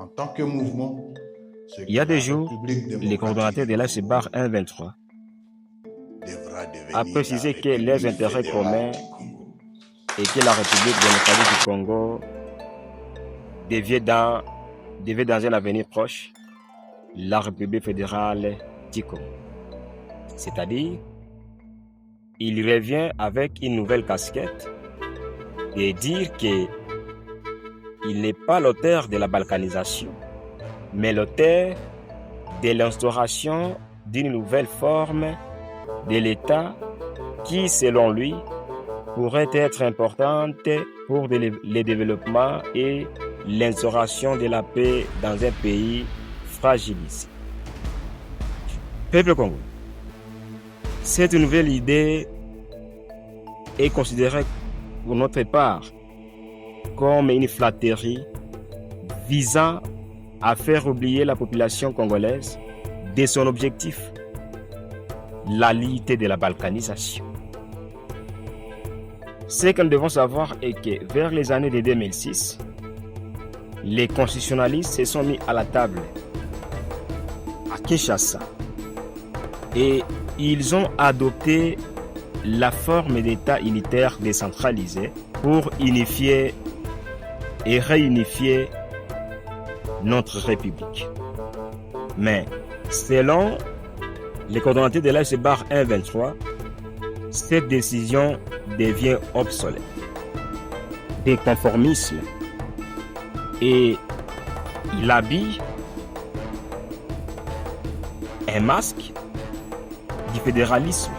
En tant que mouvement, Il y a 2 jours, les coordonnateurs de l'AFC Bar 1-23 a précisé que leurs intérêts communs et que la République démocratique du Congo devait dans un avenir proche la République fédérale du Congo. C'est-à-dire, il revient avec une nouvelle casquette et dire qu'il n'est pas l'auteur de la balkanisation, mais l'auteur de l'instauration d'une nouvelle forme de l'État qui, selon lui, pourrait être importante pour le développement et l'instauration de la paix dans un pays fragilisé. Peuple congolais, cette nouvelle idée est considérée pour notre part comme une flatterie visant à faire oublier la population congolaise de son objectif, la lutte de la balkanisation. Ce que nous devons savoir est que vers les années de 2006, les constitutionnalistes se sont mis à la table à Kinshasa et ils ont adopté la forme d'État unitaire décentralisé pour unifier et réunifier notre République. Mais selon les coordonnateurs de l'AFC Bar 1-23, cette décision devient obsolète. Des conformismes et il habille un masque du fédéralisme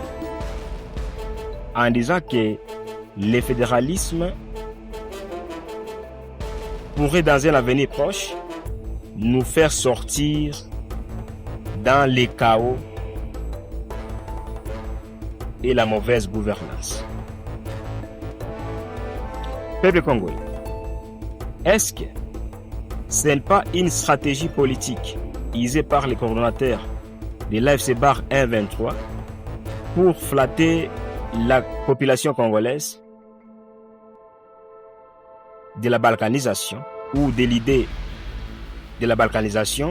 en disant que le fédéralisme pourrait dans un avenir proche nous faire sortir dans les chaos et la mauvaise gouvernance. Peuple congolais, est-ce que ce n'est pas une stratégie politique usée par les coordonnateurs de l'AFC Bar 1-23 pour flatter la population congolaise de la balkanisation ou de l'idée de la balkanisation